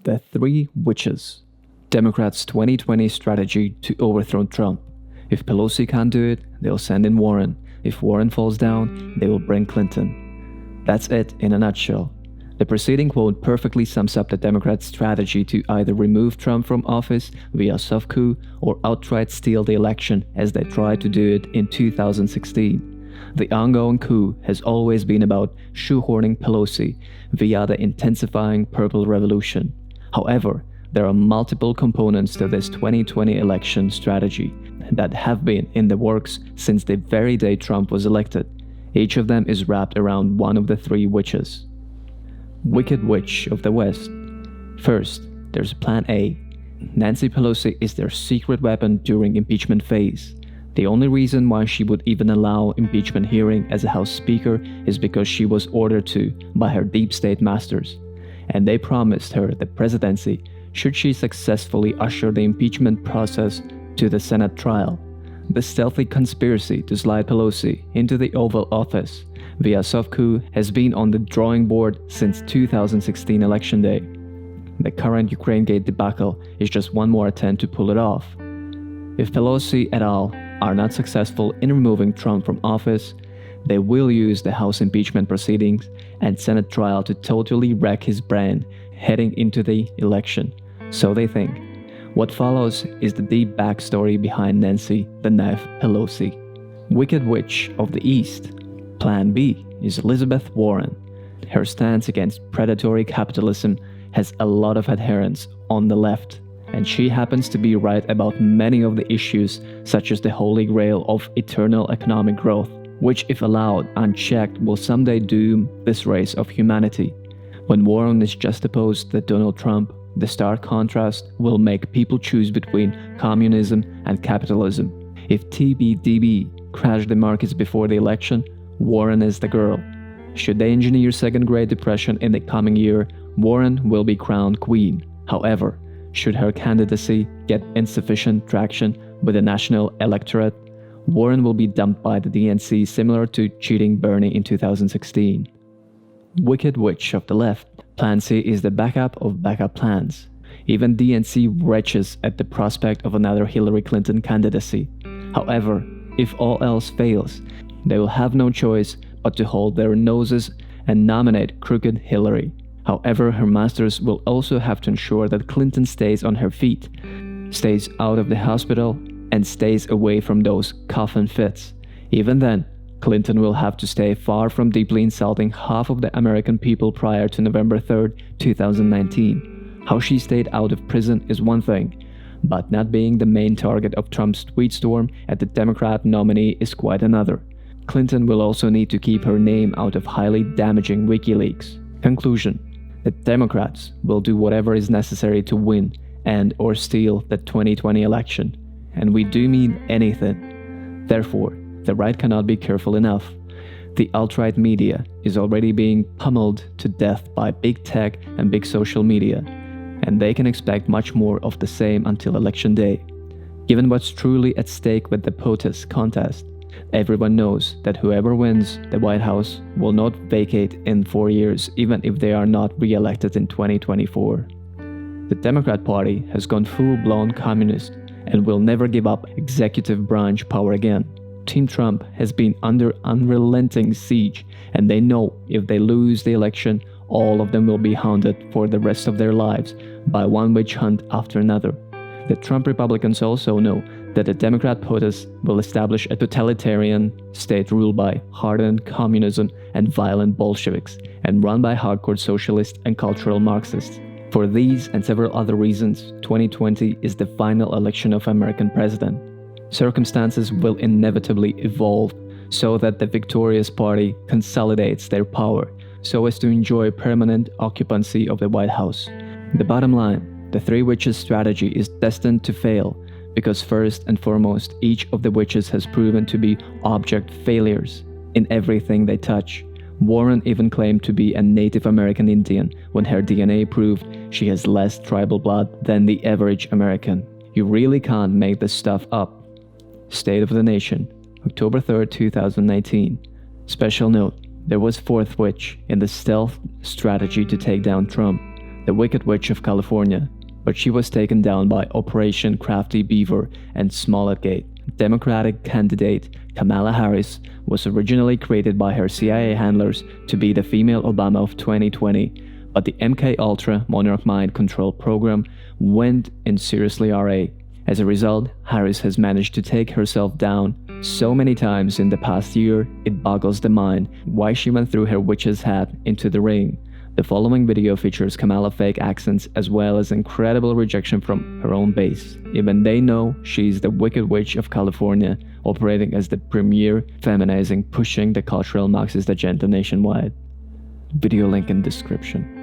The Three Witches. Democrats' 2020 strategy to overthrow Trump. If Pelosi can't do it, they'll send in Warren. If Warren falls down, they will bring Clinton. That's it in a nutshell. The preceding quote perfectly sums up the Democrats' strategy to either remove Trump from office via soft coup or outright steal the election as they tried to do it in 2016. The ongoing coup has always been about shoehorning Pelosi via the intensifying Purple Revolution. However, there are multiple components to this 2020 election strategy that have been in the works since the very day Trump was elected. Each of them is wrapped around one of the three witches. Wicked Witch of the West. First, there's Plan A. Nancy Pelosi is their secret weapon during impeachment phase. The only reason why she would even allow impeachment hearing as a House Speaker is because she was ordered to by her deep state masters, and they promised her the presidency should she successfully usher the impeachment process to the Senate trial. The stealthy conspiracy to slide Pelosi into the Oval Office via soft coup has been on the drawing board since 2016 election day. The current Ukraine-gate debacle is just one more attempt to pull it off. If Pelosi et al. Are not successful in removing Trump from office, they will use the House impeachment proceedings and Senate trial to totally wreck his brand heading into the election. So they think. What follows is the deep backstory behind Nancy the Knife Pelosi. Wicked Witch of the East. Plan B is Elizabeth Warren. Her stance against predatory capitalism has a lot of adherents on the left, and she happens to be right about many of the issues, such as the holy grail of eternal economic growth, which if allowed unchecked will someday doom this race of humanity. When Warren is juxtaposed to Donald Trump, the stark contrast will make people choose between communism and capitalism. If TBDB crashed the markets before the election, Warren is the girl. Should they engineer second Great Depression in the coming year, Warren will be crowned queen. However, should her candidacy get insufficient traction with the national electorate, Warren will be dumped by the DNC, similar to cheating Bernie in 2016. Wicked Witch of the Left. Plan C is the backup of backup plans. Even DNC retches at the prospect of another Hillary Clinton candidacy. However, if all else fails, they will have no choice but to hold their noses and nominate crooked Hillary. However, her masters will also have to ensure that Clinton stays on her feet, stays out of the hospital, and stays away from those coffin fits. Even then, Clinton will have to stay far from deeply insulting half of the American people prior to November 3rd, 2019. How she stayed out of prison is one thing, but not being the main target of Trump's tweet storm at the Democrat nominee is quite another. Clinton will also need to keep her name out of highly damaging WikiLeaks. Conclusion: the Democrats will do whatever is necessary to win and/or steal the 2020 election, and we do mean anything. Therefore, the right cannot be careful enough. The alt-right media is already being pummeled to death by big tech and big social media, and they can expect much more of the same until election day. Given what's truly at stake with the POTUS contest, everyone knows that whoever wins the White House will not vacate in 4 years, even if they are not re-elected in 2024. The Democrat Party has gone full-blown communist and will never give up executive branch power again. Team Trump has been under unrelenting siege, and they know if they lose the election, all of them will be hounded for the rest of their lives by one witch hunt after another. The Trump Republicans also know that the Democrat POTUS will establish a totalitarian state ruled by hardened communism and violent Bolsheviks, and run by hardcore socialists and cultural Marxists. For these and several other reasons, 2020 is the final election of American president. Circumstances will inevitably evolve so that the victorious party consolidates their power so as to enjoy permanent occupancy of the White House. The bottom line, the Three Witches strategy is destined to fail because first and foremost, each of the witches has proven to be object failures in everything they touch. Warren even claimed to be a Native American Indian when her DNA proved she has less tribal blood than the average American. You really can't make this stuff up. State of the Nation, October 3rd, 2019. Special note, there was fourth witch in the stealth strategy to take down Trump. the Wicked Witch of California, but she was taken down by Operation Crafty Beaver and Smollett-gate. Democratic candidate Kamala Harris was originally created by her CIA handlers to be the female Obama of 2020, but the MKUltra Monarch Mind Control program went in seriously RA. As a result, Harris has managed to take herself down so many times in the past year, it boggles the mind why she went through her witch's hat into the ring. The following video features Kamala's fake accents as well as incredible rejection from her own base. Even they know she's the Wicked Witch of California, operating as the premier feminizing, pushing the cultural Marxist agenda nationwide. Video link in description.